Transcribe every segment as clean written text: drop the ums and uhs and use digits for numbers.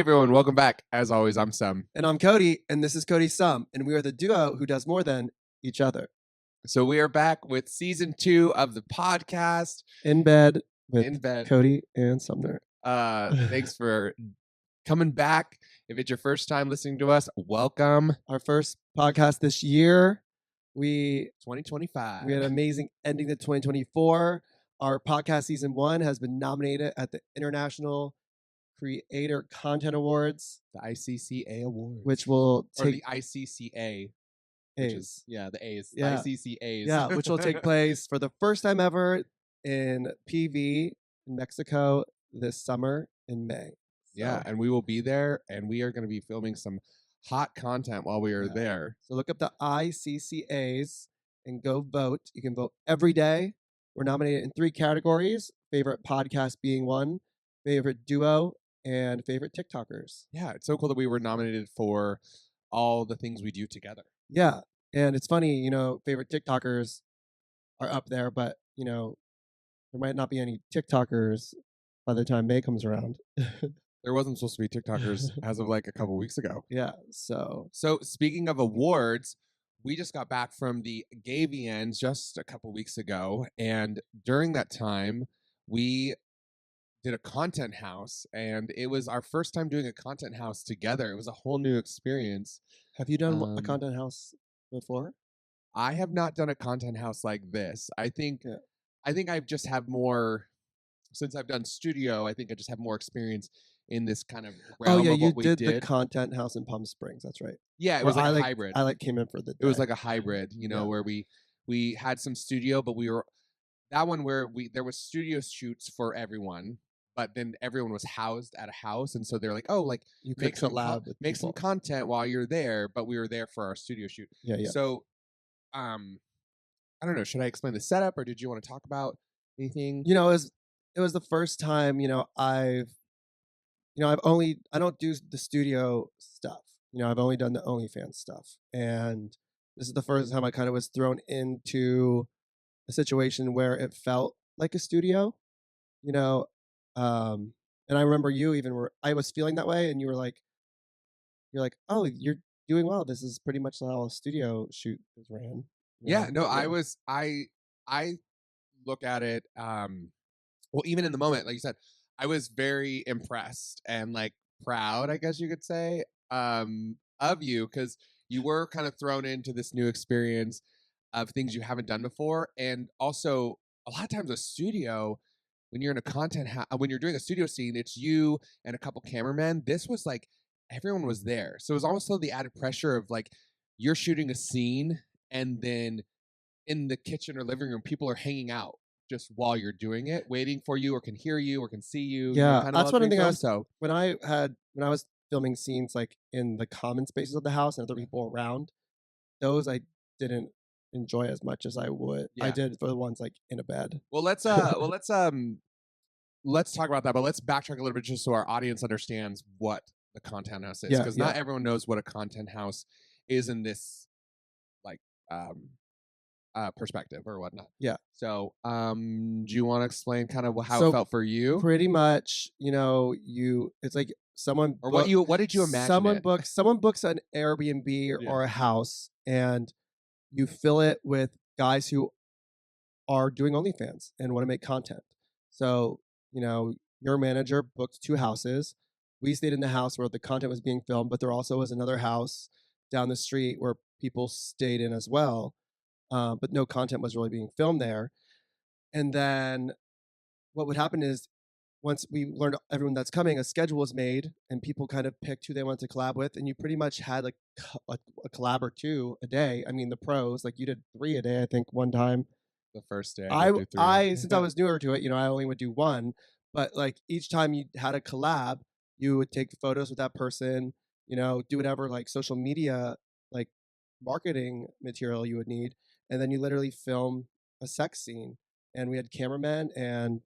everyone, welcome back. As always, I'm Sam. And I'm Koaty, and this is Koaty Sum, and we are the duo who does more than each other. So we are back with season 2 of the podcast. In bed with In bed. Koaty and Sumner. Thanks for coming back. If it's your first time listening to us, welcome. Our first podcast this year. We 2025. We had an amazing ending to 2024. Our podcast season 1 has been nominated at the International Creator Content Awards, The ICCA Awards. which will or take the ICCA. A's. Which is, the A's. Yeah. The ICCAs. Yeah, which will take place for the first time ever in PV in Mexico this summer in May. Yeah, and we will be there, and we are going to be filming some hot content while we are there. So look up the ICCAs and go vote. You can vote every day. We're nominated in 3 categories, favorite podcast being one, favorite duo, and favorite TikTokers. Yeah, it's so cool that we were nominated for all the things we do together. Yeah, and it's funny, favorite TikTokers are up there, but, there might not be any TikTokers by the time May comes around. There wasn't supposed to be TikTokers as of like a couple weeks ago. Yeah, so speaking of awards, we just got back from the Gavians just a couple weeks ago, and during that time, we did a content house, and it was our first time doing a content house together. It was a whole new experience. have you done a content house before? I have not done a content house like this. I think I've just have more, since I've done studio, I think I just have more experience in this kind of realm of what we did. The content house in Palm Springs. That's right. Yeah, it was like a hybrid. I came in for the day. It was like a hybrid, where we had some studio, but we were that one where there was studio shoots for everyone, but then everyone was housed at a house, and so they're like, oh, like you could collab with make some content while you're there, but we were there for our studio shoot. Yeah. So, I don't know. Should I explain the setup, or did you want to talk about anything? It was the first time, I don't do the studio stuff. I've only done the OnlyFans stuff. And this is the first time I kind of was thrown into a situation where it felt like a studio, and I remember I was feeling that way, and you're like, oh, you're doing well. This is pretty much how a studio shoot is ran. Yeah, no, I look at it, well, even in the moment, like you said, I was very impressed and like proud, I guess you could say, of you, because you were kind of thrown into this new experience of things you haven't done before. And also a lot of times a studio, when you're in a when you're doing a studio scene, it's you and a couple cameramen. This was like everyone was there. So it was almost the added pressure of like you're shooting a scene, and then in the kitchen or living room, people are hanging out just while you're doing it, waiting for you, or can hear you, or can see you. Yeah, that's one thing when I was filming scenes like in the common spaces of the house and other people around, those I didn't enjoy as much as I would. Yeah. I did for the ones like in a bed. Well, let's talk about that, but let's backtrack a little bit just so our audience understands what the content house is, because not everyone knows what a content house is in this like perspective or whatnot. Yeah. So, do you want to explain kind of how it felt for you? Pretty much, it's like someone or what did you imagine? Someone books an Airbnb or a house, and you fill it with guys who are doing OnlyFans and want to make content. So, your manager booked 2 houses. We stayed in the house where the content was being filmed, but there also was another house down the street where people stayed in as well. But no content was really being filmed there. And then what would happen is once we learned everyone that's coming, a schedule was made and people kind of picked who they wanted to collab with. And you pretty much had like a collab or 2 a day. I mean, the pros, like you did 3 a day, I think one time. The first day since I was newer to it, I only would do 1. But like each time you had a collab, you would take photos with that person, do whatever like social media, like marketing material you would need. And then you literally film a sex scene, and we had cameramen, and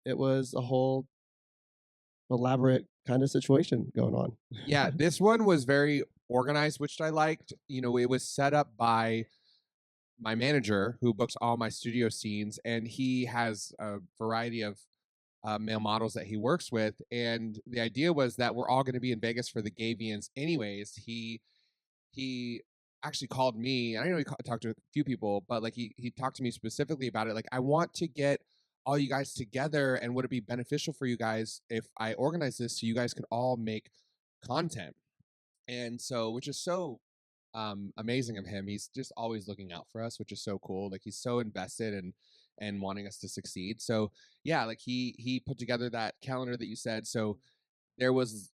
it was a whole elaborate kind of situation going on. Yeah, this one was very organized, which I liked. It was set up by my manager who books all my studio scenes, and he has a variety of male models that he works with, and the idea was that we're all going to be in Vegas for the gay VNs anyways. He actually called me, and I know he talked to a few people, but like he talked to me specifically about it. Like, I want to get all you guys together, and would it be beneficial for you guys if I organize this so you guys could all make content? And so, which is so amazing of him. He's just always looking out for us, which is so cool. Like, he's so invested and wanting us to succeed. So yeah, like he put together that calendar that you said. So there was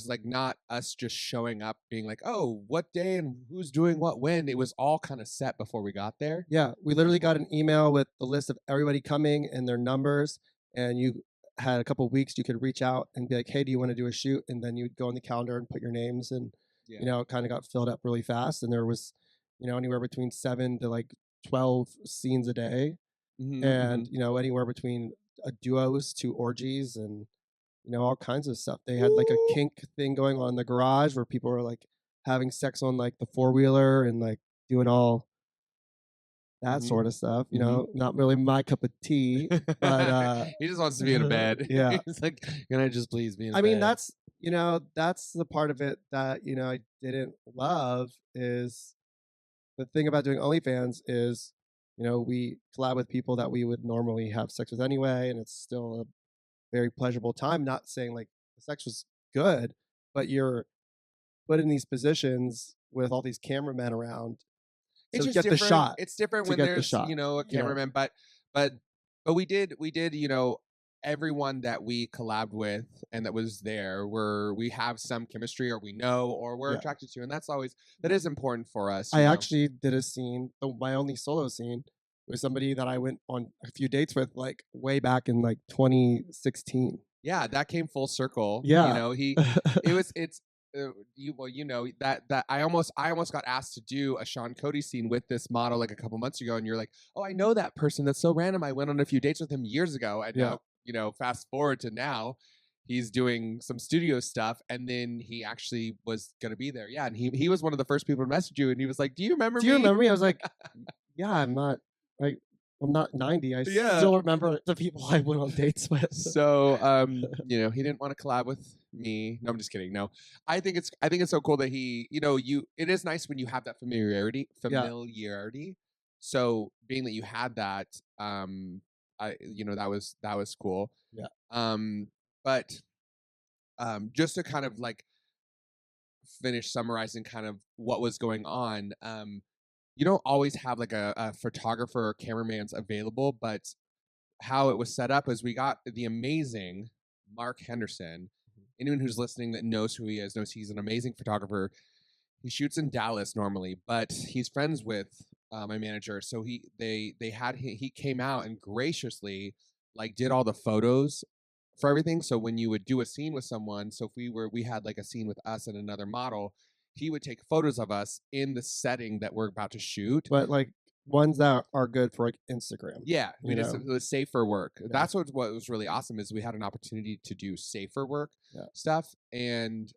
like not us just showing up being like, oh, what day and who's doing what when. It was all kind of set before we got there. Yeah, we literally got an email with the list of everybody coming and their numbers, and you had a couple of weeks you could reach out and be like, "Hey, do you want to do a shoot?" And then you'd go on the calendar and put your names, and Yeah. it kind of got filled up really fast. And there was, anywhere between 7 to like 12 scenes a day, and anywhere between duos to orgies, and all kinds of stuff. They had like a kink thing going on in the garage where people were like having sex on like the four-wheeler and like doing all that sort of stuff. Not really my cup of tea, but he just wants to be in a bed. Yeah. He's like, can I just please be in a I bed? mean, that's the part of it that I didn't love. Is the thing about doing OnlyFans is we collab with people that we would normally have sex with anyway, and it's still a very pleasurable time. Not saying like the sex was good, but you're put in these positions with all these cameramen around It's to just get the different. shot. It's different to when get the there's shot. a cameraman, but we did everyone that we collabed with and that was there, we have some chemistry, or we know, or we're Yeah. attracted to, and that is important for us. I actually did a scene, my only solo scene, with somebody that I went on a few dates with, like way back in like 2016. Yeah, that came full circle. Yeah. It's that I almost got asked to do a Sean Koaty scene with this model like a couple months ago, and you're like, oh, I know that person. That's so random. I went on a few dates with him years ago, and Yeah. now, fast forward to now, he's doing some studio stuff, and then he actually was gonna be there. Yeah, and he was one of the first people to message you, and he was like, "Do you remember me?" Do you remember me? I was like, yeah, I'm not 90. I Yeah. still remember the people I went on dates with. So, he didn't want to collab with me. No, I'm just kidding. No, I think it's so cool that it is nice when you have that familiarity. Yeah. So being that you had that, that was cool. Yeah. But just to kind of like finish summarizing kind of what was going on, you don't always have like a photographer or cameraman's available, but how it was set up is we got the amazing Mark Henderson. Anyone who's listening that knows who he is knows he's an amazing photographer. He shoots in Dallas normally, but he's friends with my manager. So he came out and graciously like did all the photos for everything. So when you would do a scene with someone, so if we had like a scene with us and another model, he would take photos of us in the setting that we're about to shoot. But like ones that are good for like Instagram. Yeah, it was safer work. Yeah. That's what was really awesome is we had an opportunity to do safer work stuff and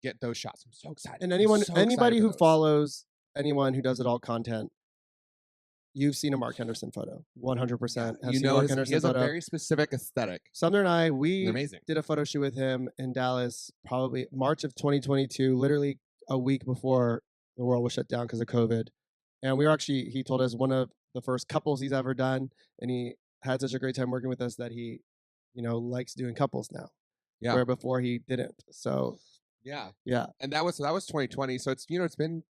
get those shots. I'm so excited. And anybody who follows anyone who does it all content, you've seen a Mark Henderson photo. 100%. He has a very specific aesthetic. Sumner and I, we amazing. did a photo shoot with him in Dallas, probably March of 2022, literally a week before the world was shut down because of COVID. And he told us one of the first couples he's ever done. And he had such a great time working with us that he, likes doing couples now. Yeah. Where before he didn't. So. Yeah. Yeah. And that was 2020. So it's, it's been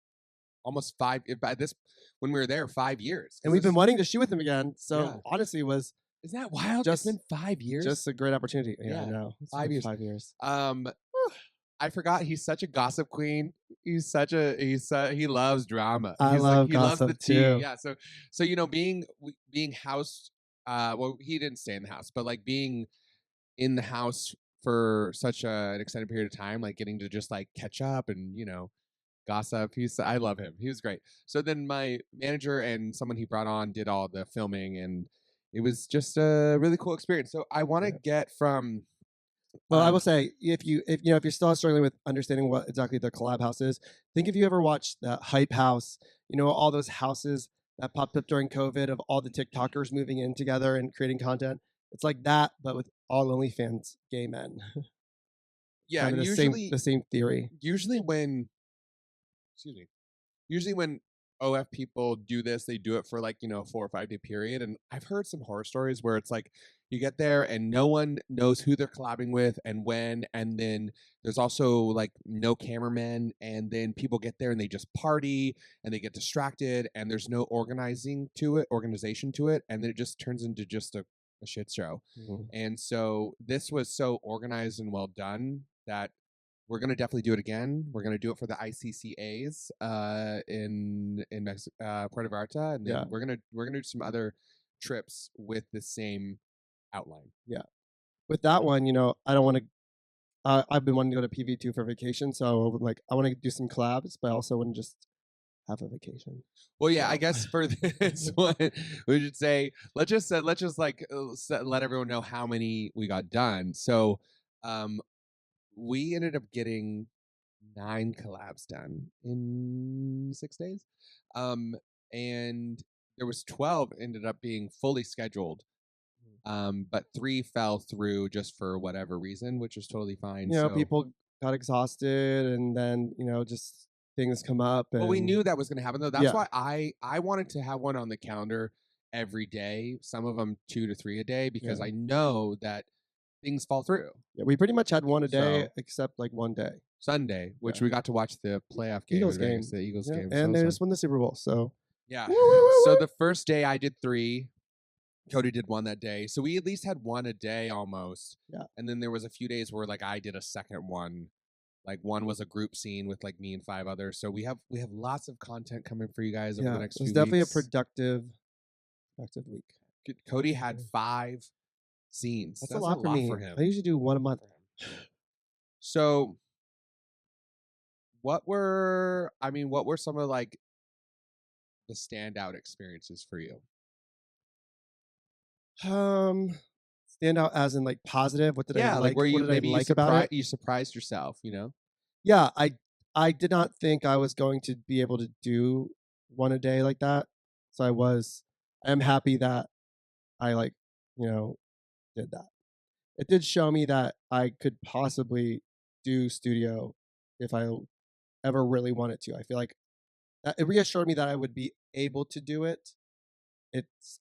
almost when we were there, 5 years. And we've been wanting to shoot with him again. So honestly, isn't that wild? It's been 5 years. Just a great opportunity. Yeah, I know. 5 years. 5 years. I forgot he's such a gossip queen. He loves drama. He loves the tea. Too. Yeah. So being housed. Well, he didn't stay in the house, but like being in the house for such an extended period of time, like getting to just like catch up and gossip. I love him. He was great. So then my manager and someone he brought on did all the filming, and it was just a really cool experience. So I want to get from. Well, I will say, if you're still struggling with understanding what exactly the collab house is, think if you ever watched the Hype House, all those houses that popped up during COVID of all the TikTokers moving in together and creating content. It's like that, but with all OnlyFans gay men. Yeah, Kind and of usually the same theory. usually when excuse me. Usually when OF people do this, they do it for like, 4 or 5 day period. And I've heard some horror stories where it's like you get there and no one knows who they're collabing with and when. And then there's also like no cameramen. And then people get there and they just party and they get distracted and there's no organization to it. And then it just turns into just a shit show. Mhm. And so this was so organized and well done that we're gonna definitely do it again. We're gonna do it for the ICCAs in Puerto Vallarta, and then Yeah, we're gonna do some other trips with the same outline. yeah. With that one, I don't want to. I've been wanting to go to PV2 for vacation, so like I want to do some collabs, but I also want to just have a vacation. Well, yeah, I So guess for this one, we should say let's just like let everyone know how many we got done. So, um, we ended up getting 9 collabs done in 6 days. Um, and there was 12 ended up being fully scheduled. But 3 fell through just for whatever reason, which was totally fine. So, people got exhausted, and then just things come up, well, we and knew that was going to happen though. That's yeah, why I wanted to have one on the calendar every day. Some of them 2 to 3 a day because yeah, I know that things fall through. yeah. We pretty much had one a day, So except like one day. Sunday, which Yeah, we got to watch the playoff game Eagles in Vegas, game. the Eagles Yeah, game. So it and was they fun. just won the Super Bowl. So Yeah. woo, woo, woo, So woo. the first day I did 3. Koaty did 1 that day. So we at least had 1 a day almost. Yeah, And then there was a few days where like I did a second one. Like one was a group scene with like me and 5 others. So we have lots of content coming for you guys over yeah. the It next was few definitely a weeks. productive week. Koaty had 5 scenes. That's a That's a lot for lot me. for him. I usually do one a month. So what were some of like the standout experiences for you? Stand out as in like positive. What did I Yeah, like like? where What you did I maybe like about it? you surprised yourself. Yeah, I did not think I was going to be able to do one a day like that. So I am happy that I did that. It did show me that I could possibly do studio if I ever really wanted to. I feel like it reassured me that I would be able to do it.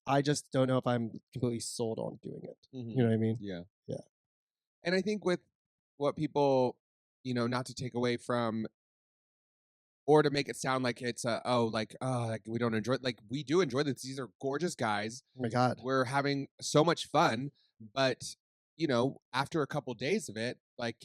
I just don't know if I'm completely sold on doing it. You know what I mean? Yeah. Yeah. And I think with what people, not to take away from or to make it sound like it's like we don't enjoy, like we do enjoy this. These are gorgeous guys. Oh my god. We're having so much fun, but after a couple days of it, like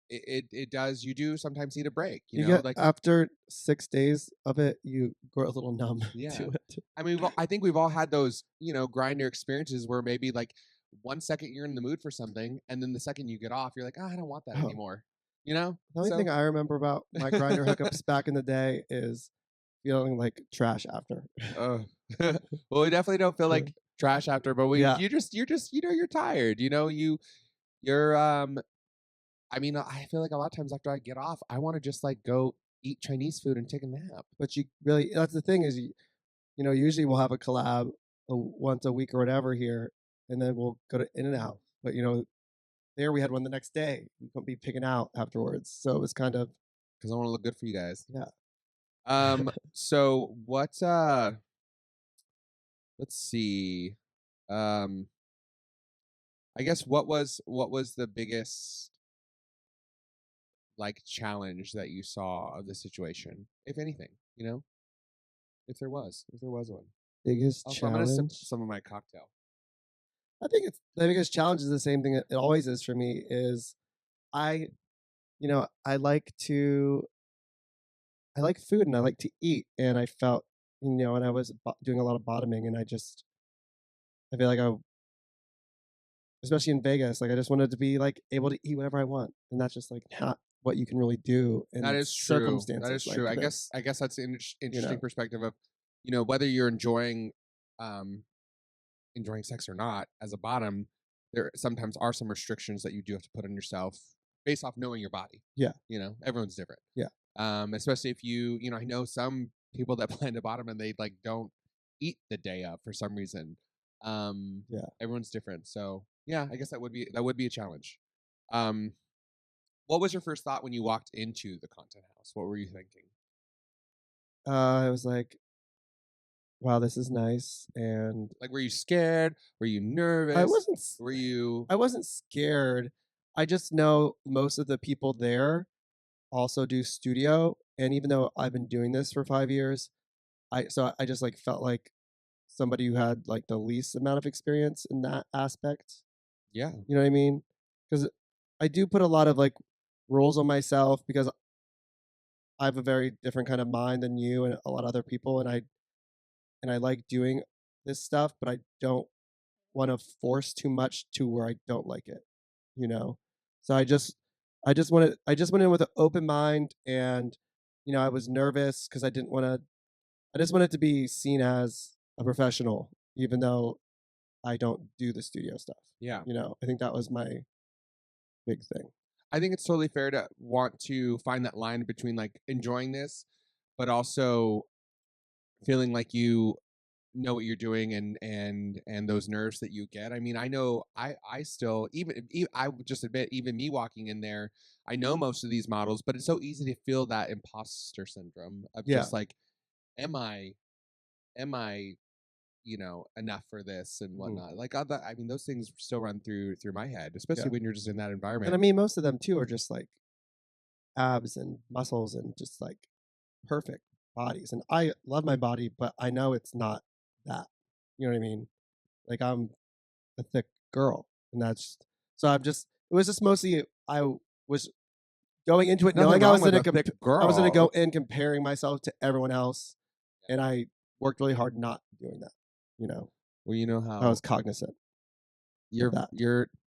it does, you do sometimes need a break, You get like after 6 days of it, you grow a little numb yeah. to it. I mean, I think we've all had those, grinder experiences where maybe like 1 second you're in the mood for something, and then the second you get off, you're like, I don't want that Oh, anymore. the only So thing I remember about my grinder hookups back in the day is feeling like trash after. uh, well, we definitely don't feel like trash after, but Yeah, you're just you're tired. You're I mean, I feel like a lot of times after I get off, I want to just like go eat Chinese food and take a nap. but that's the thing is usually we'll have a collab once a week or whatever here, and then we'll go to In and Out. But there we had one the next day. We couldn't be picking out afterwards, so it was kind of Because I want to look good for you guys. yeah. So what let's see. Um I guess what was the biggest like challenge that you saw of the situation, if anything, if there was one. Biggest Also, I'm gonna sip challenge. some of my cocktail. I think it's the biggest challenge is the same thing it always is for me. Is I I like I like food and I like to eat, and I felt and I was doing a lot of bottoming, and I feel like especially in Vegas, like I just wanted to be like able to eat whatever I want, and that's just like not what you can really do in That is true. That is circumstances like true. I guess this. I guess that's an You interesting know, perspective of, whether you're um enjoying sex or not as a bottom, there sometimes are some restrictions that you do have to put on yourself based off knowing your body. yeah, Everyone's different. yeah, Especially if I know some people that plan to bottom and they like don't eat the day up for some reason. Yeah. Everyone's different. So yeah, I guess that would be a challenge. Um, what was your first thought when you walked into the content house? What were you thinking? I was like, wow, this is nice. And Like, were you scared? Were you I nervous? wasn't s- Were you? I wasn't scared. I just know most of the people there also do studio. And even though I've been doing this for 5 years, I just like felt like somebody who had like the least amount of experience in that aspect. Yeah, You know what I mean? Because I do put a lot of like rules on myself because I have a very different kind of mind than you and a lot of other people, and I like doing this stuff, but I don't want to force too much to where I don't like it, you know. So I just went in with an open mind, and I was nervous because I just wanted to be seen as a professional, even though I don't do the studio stuff. yeah. I think that was my big thing. I think it's totally fair to want to find that line between like enjoying this, but also feeling like you know what you're doing and those nerves that you get. I mean, I know I still even I would just admit even me walking in there, I know most of these models, but it's so easy to feel that imposter syndrome of Yeah, just like, am I enough for this and mhm, whatnot. Like I mean, those things still run through my head, yeah. especially when you're just in that And I environment. mean, most of them too are just like abs and muscles and just like perfect bodies. And I love my body, but I know it's not that. You know what I mean? Like I'm a thick girl, and that's so I'm just. It was just mostly I was going into it Nothing knowing wrong with a thick I was gonna go girl. in comparing myself to everyone else, and I worked really hard not doing that. You know, Well, you know I was how cognizant of you're that.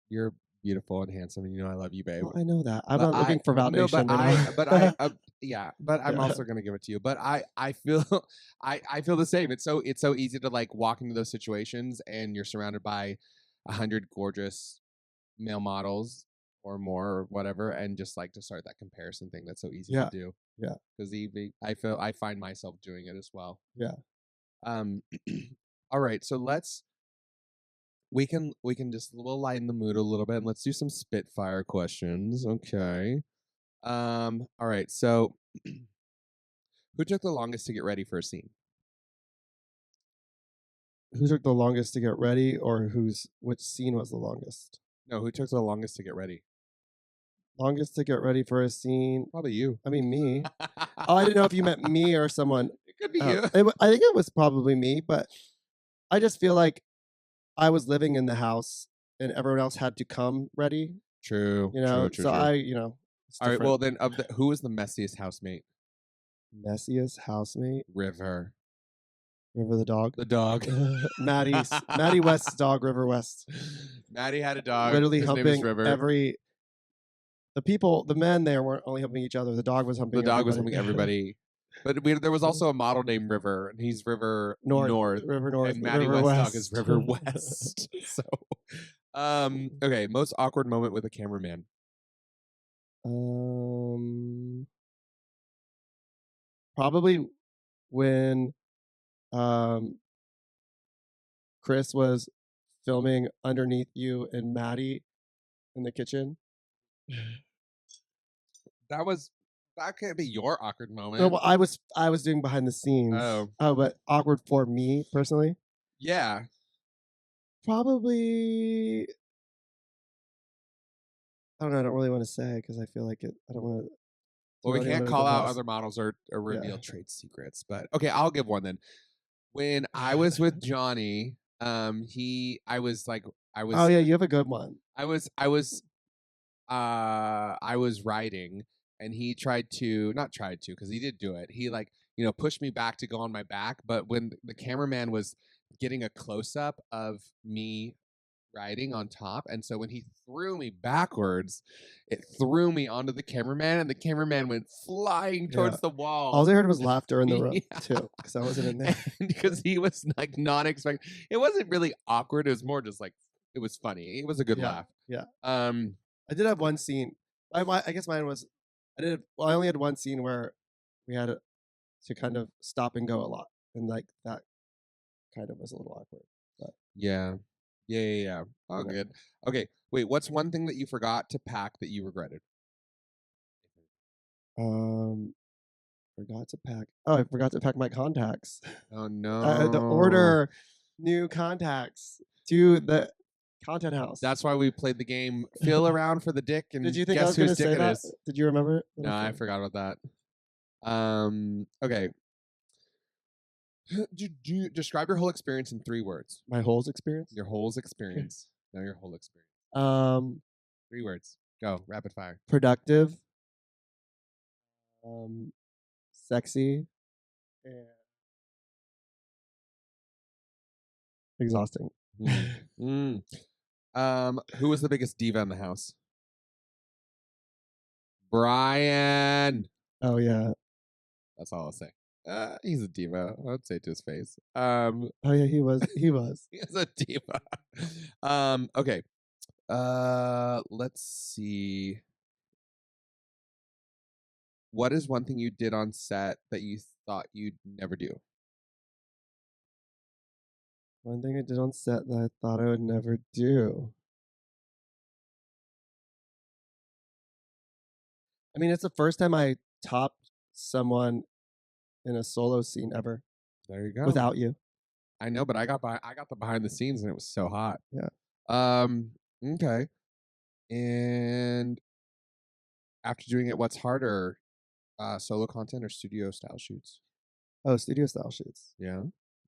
you're beautiful and handsome, and I love you, babe. Well, I know that. I'm But not I looking for no, validation. but I yeah, but I'm Yeah, also gonna give it to you. But I feel I feel the same. It's so easy to like walk into those situations and you're surrounded by 100 gorgeous male models or more or whatever, and just like to start that comparison thing. That's so easy to yeah, do yeah, because even I find myself doing it as well. yeah. Um, all right, so we can just we'll lighten the mood a little bit and let's do some Spitfire questions. Okay. All right. So, who took the longest to get ready for a scene? Who took the longest to get ready, or which scene was the longest? No, who took the longest to get ready? Longest to get ready for a scene. Probably you. I mean, me. Oh, I didn't know if you meant me or someone. It could be you. I think it was probably me, but I just feel like I was living in the house and everyone else had to come ready, True. True. True. So True. it's All right. Well, different. then, who was the messiest housemate? Messiest housemate, River, River the dog. the dog. Maddie West's dog, River West. Maddie had a dog. Literally His name is humping River. the men there weren't only humping each other. The dog was The humping dog was everybody. humping everybody. But there was also a model named River, and he's River North, North, River North, and Maddie River West's dog is West. River West. So, okay, most awkward moment with a cameraman. um, Probably when um Chris was filming underneath you and Maddie in the kitchen. That can't be your awkward No, moment. well, I was doing behind the scenes. Oh, Oh, but awkward for me personally. yeah. Probably I don't know. I don't really want to say because I feel like it. I don't want to Well, throw we anyone can't under the call out bus. other models or Yeah. reveal trade secrets, but okay, I'll give one then. When I was with Johnny, I was like, Oh yeah, you have a good one. I was writing, and he tried to not tried to because he did do it. He like pushed me back to go on my back, but when the cameraman was getting a close up of me riding on top, and so when he threw me backwards, it threw me onto the cameraman, and the cameraman went flying Yeah. towards the wall. All I heard was laughter in the room Yeah. too, because I wasn't in there. Because he was like not expecting. It wasn't really awkward. It was more just like it was funny. It was a good Yeah, laugh. yeah. Um, I did have one scene. I guess mine was. I only had one scene where we had to kind of stop and go a lot, and like that kind of was a little awkward. But, Yeah. Yeah. Oh, you know, good. Okay. Wait, what's one thing that you forgot to pack that you regretted? um, forgot to pack. Oh, I forgot to pack my contacts. Oh I had to no. order new contacts to the content house. That's why we played the game. Feel around for the dick Did and you think I guess was going whose to dick say it that? is. Did you remember it? No, I forgot about that. Okay. Describe your whole experience in 3 words. My whole experience? Your whole experience. No, your whole experience. Um, 3 words. Go. Rapid fire. productive, sexy, and exhausting. Mm. Who was the biggest diva in the house? Brian. Oh yeah. That's all I'll say. He's a diva. I'd say to his face. Oh yeah, he was. He was. He's a diva. Okay. Let's see. What is one thing you did on set that you thought you'd never do? One thing I did on set that I thought I would never do. I mean, it's the first time I topped someone in a solo scene ever There you go. without you. I know, but I got the behind the scenes and it was so hot. Yeah. Okay. And after doing it, what's harder, solo content or studio style shoots? Oh, studio style shoots. Yeah.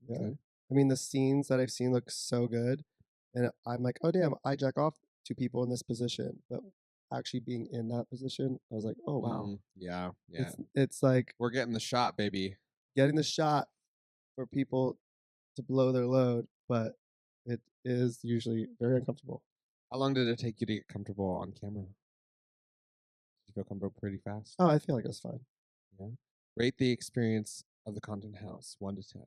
Yeah. Okay. I mean, the scenes that I've seen look so good, and I'm like, oh damn, I jack off to people in this position, but actually being in that position, I was like, oh wow. Yeah. It's like We're getting the shot, baby. getting the shot for people to blow their load, but it is usually very uncomfortable. How long did it take you to get comfortable on camera? Did you feel comfortable pretty fast? Oh, I feel like it was fine. Yeah. Rate the experience of the content house 1 to 10.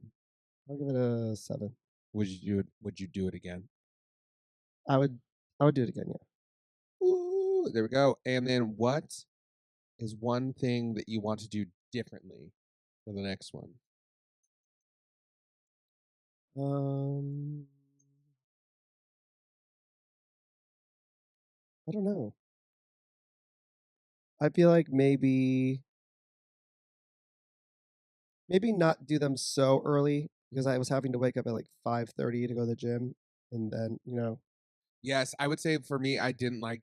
I'll give it a 7. Would you do it again? I would do it again, yeah. Ooh, there we go. And then what is one thing that you want to do differently for the next one? I don't know. I feel like maybe not do them so early because I was having to wake up at like 5:30 to go to the gym, and then Yes, I would say for me, I didn't like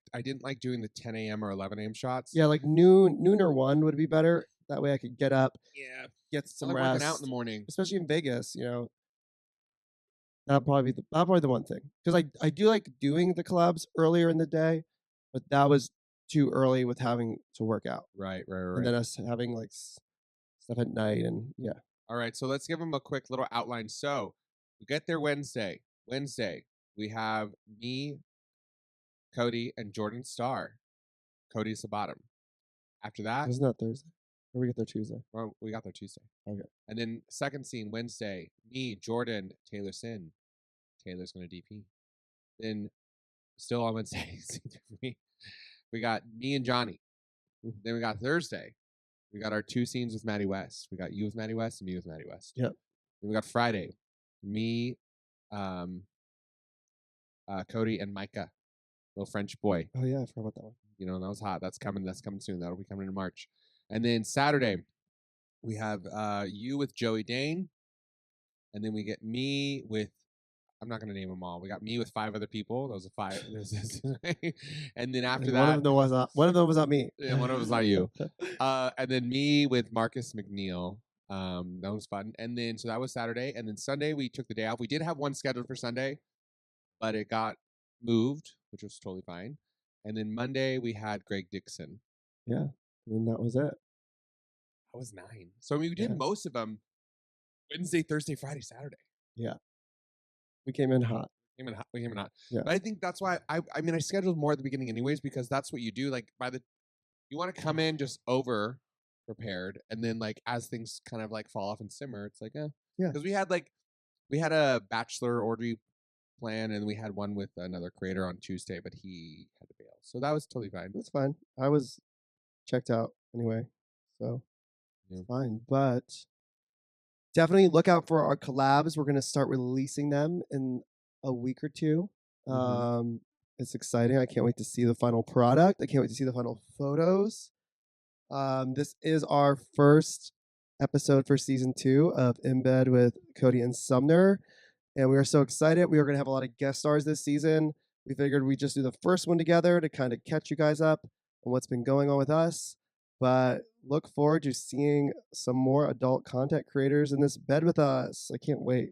doing the 10 a.m. or 11 a.m. shots. yeah, like noon or 1 would be better. That way I could get up, Yeah, get I some like rest, working out in the morning. especially in Vegas. That'd probably be the one thing because I do like doing the collabs earlier in the day, but that was too early with having to work out, Right. and then us having like stuff at night, and yeah. All right, so let's give them a quick little outline. So we get there Wednesday. Wednesday, we have me, Koaty, and Jordan Starr. Cody's the bottom. After that, Isn't that Thursday? Or we get there Tuesday? well, we got there Tuesday. Okay. And then second scene, Wednesday, me, Jordan, Taylor Sin. Taylor's going to DP. Then still on Wednesday, we got me and Johnny. Then we got Thursday. We got our 2 scenes with Maddie West. We got you with Maddie West and me with Maddie West. Yep. Then we got Friday. Me, Koaty, and Micah, little French boy. Oh yeah, I forgot about that one. You know, that was hot. That's coming soon. That'll be coming in March. And then Saturday, we have you with Joey Dane. And then we get me with, I'm not going to name them all. We got me with 5 other people. Those are 5. And then after that, one of them was not me. Yeah, one of them was not you. And then me with Marcus McNeil. That was fun. And then, so that was Saturday. And then Sunday, we took the day off. We did have one scheduled for Sunday, but it got moved, which was totally fine. And then Monday, we had Greg Dixon. Yeah. And then that was it. That was 9. So we did most of them Wednesday, Thursday, Friday, Saturday. Yeah. We came in hot. We came in hot. Yeah. But I think that's why I mean, I scheduled more at the beginning anyways, because that's what you do. Like you want to come in just over prepared. And then like, as things kind of like fall off and simmer, it's like, yeah. Because we had a bachelor orgy plan and we had one with another creator on Tuesday, but he had to bail. So that was totally fine. That's fine. I was checked out anyway. So it's fine. But definitely look out for our collabs. We're going to start releasing them in a week or two. Mm-hmm. It's exciting. I can't wait to see the final product. I can't wait to see the final photos. This is our first episode for season 2 of In Bed with Koaty and Sumner. And we are so excited. We are going to have a lot of guest stars this season. We figured we'd just do the first one together to kind of catch you guys up on what's been going on with us. But look forward to seeing some more adult content creators in this bed with us. I can't wait.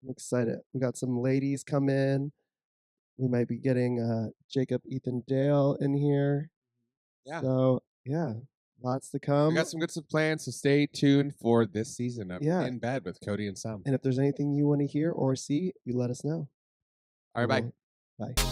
I'm excited. We got some ladies come in. We might be getting Jacob, Ethan, Dale in here. Yeah. So, yeah, lots to We come. got some good stuff planned, so stay tuned for this season of Yeah. In Bed with Koaty and Sum. And if there's anything you want to hear or see, you let us know. All right, bye. Bye.